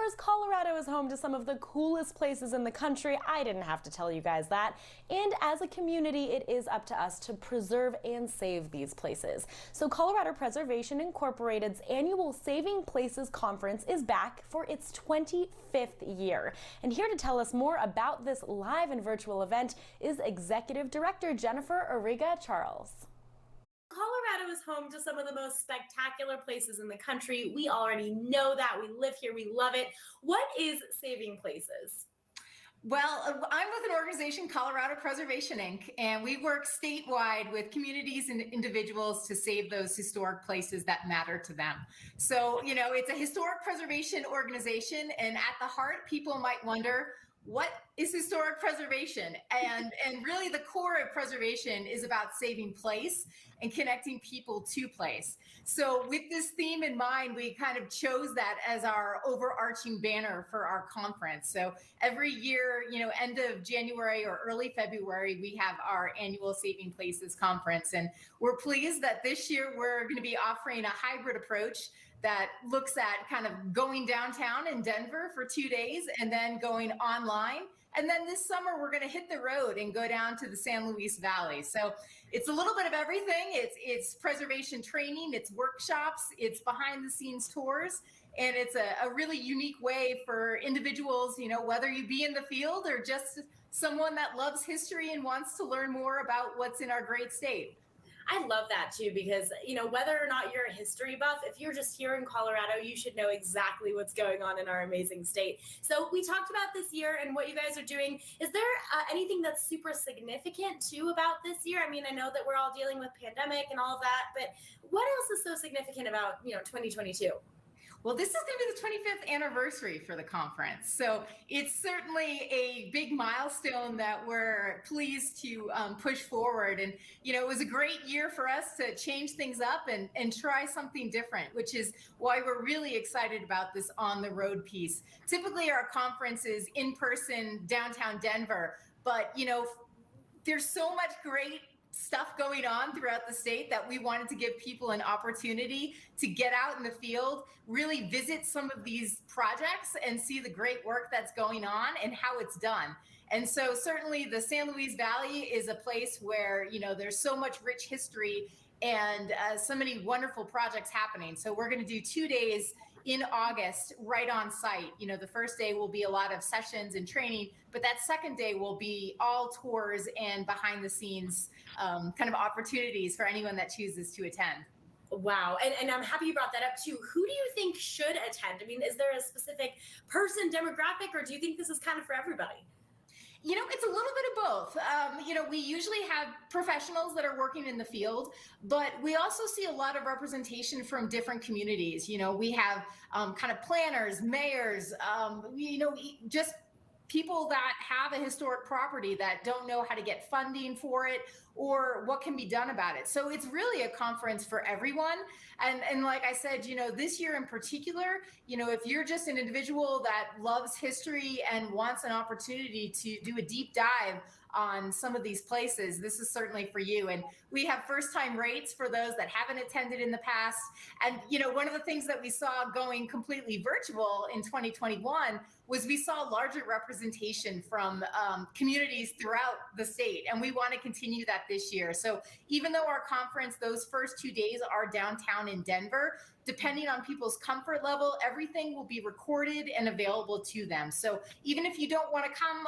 course, Colorado is home to some of the coolest places in the country. I didn't have to tell you guys that. And as a community, it is up to us to preserve and save these places. So Colorado Preservation Incorporated's annual Saving Places Conference is back for its 25th year. And here to tell us more about this live and virtual event is Executive Director Jennifer Arriga-Charles. Colorado is home to some of the most spectacular places in the country. We already know that. We live here. We love it. What is Saving Places? Well, I'm with an organization, Colorado Preservation Inc., and we work statewide with communities and individuals to save those historic places that matter to them. So, it's a historic preservation organization, and at the heart, people might wonder, what is historic preservation? And really the core of preservation is about saving place and connecting people to place. So with this theme in mind, we kind of chose that as our overarching banner for our conference. So every year, end of January or early February, we have our annual Saving Places conference. And we're pleased that this year we're going to be offering a hybrid approach that looks at kind of going downtown in Denver for 2 days and then going online. And then this summer, we're going to hit the road and go down to the San Luis Valley. So it's a little bit of everything. It's preservation training, it's workshops, it's behind the scenes tours. And it's a really unique way for individuals, whether you be in the field or just someone that loves history and wants to learn more about what's in our great state. I love that too, because, whether or not you're a history buff, if you're just here in Colorado, you should know exactly what's going on in our amazing state. So we talked about this year and what you guys are doing. Is there anything that's super significant too about this year? I mean, I know that we're all dealing with pandemic and all of that, but what else is so significant about, 2022? Well, this is going to be the 25th anniversary for the conference. So it's certainly a big milestone that we're pleased to push forward. And, it was a great year for us to change things up and try something different, which is why we're really excited about this on the road piece. Typically, our conference is in person downtown Denver, but, there's so much great stuff going on throughout the state that we wanted to give people an opportunity to get out in the field, really visit some of these projects and see the great work that's going on and how it's done. And so certainly the San Luis Valley is a place where, there's so much rich history and so many wonderful projects happening. So we're going to do 2 days in August, right on site. The first day will be a lot of sessions and training, but that second day will be all tours and behind the scenes kind of opportunities for anyone that chooses to attend. Wow. And I'm happy you brought that up too. Who do you think should attend? I mean, is there a specific person demographic, or do you think this is kind of for everybody? It's a little bit of both. We usually have professionals that are working in the field, but we also see a lot of representation from different communities. We have kind of planners, mayors, just people that have a historic property that don't know how to get funding for it or what can be done about it. So it's really a conference for everyone. And like I said, this year in particular, if you're just an individual that loves history and wants an opportunity to do a deep dive on some of these places, this is certainly for you. And we have first time rates for those that haven't attended in the past. And, one of the things that we saw going completely virtual in 2021 was we saw larger representation from communities throughout the state. And we want to continue that this year. So even though our conference, those first 2 days are downtown in Denver, depending on people's comfort level, everything will be recorded and available to them. So even if you don't want to come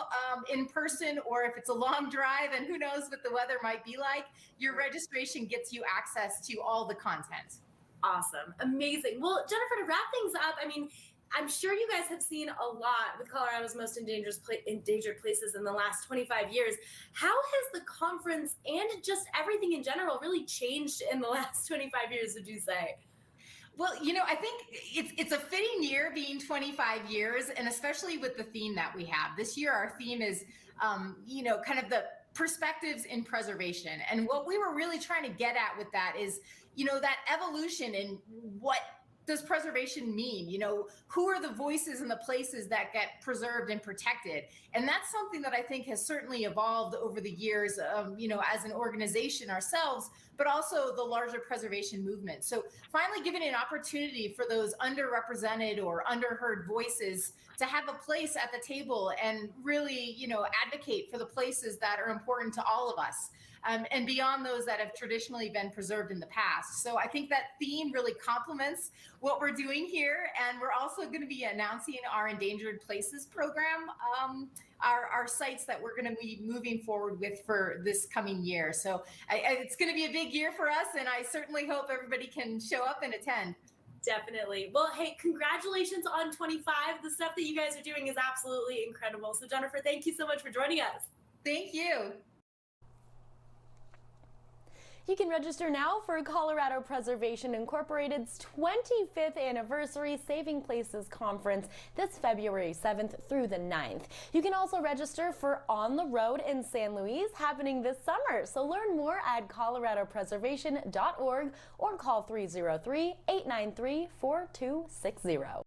in person, or if it's a long drive and who knows what the weather might be like, your registration gets you access to all the content. Awesome. Amazing. Well, Jennifer, to wrap things up, I mean, I'm sure you guys have seen a lot with Colorado's most endangered places in the last 25 years. How has the conference and just everything in general really changed in the last 25 years, would you say? Well, I think it's a fitting year being 25 years, and especially with the theme that we have. This year, our theme is, kind of the perspectives in preservation. And what we were really trying to get at with that is, that evolution in what does preservation mean? You know, who are the voices and the places that get preserved and protected? And that's something that I think has certainly evolved over the years, you know, as an organization ourselves, but also the larger preservation movement. So finally giving an opportunity for those underrepresented or underheard voices to have a place at the table and really, you know, advocate for the places that are important to all of us. And beyond those that have traditionally been preserved in the past. So I think that theme really complements what we're doing here. And we're also going to be announcing our Endangered Places program, our sites that we're going to be moving forward with for this coming year. So it's going to be a big year for us, and I certainly hope everybody can show up and attend. Definitely. Well, hey, congratulations on 25. The stuff that you guys are doing is absolutely incredible. So Jennifer, thank you so much for joining us. Thank you. You can register now for Colorado Preservation Incorporated's 25th anniversary Saving Places Conference this February 7th through the 9th. You can also register for On the Road in San Luis happening this summer. So learn more at coloradopreservation.org or call 303-893-4260.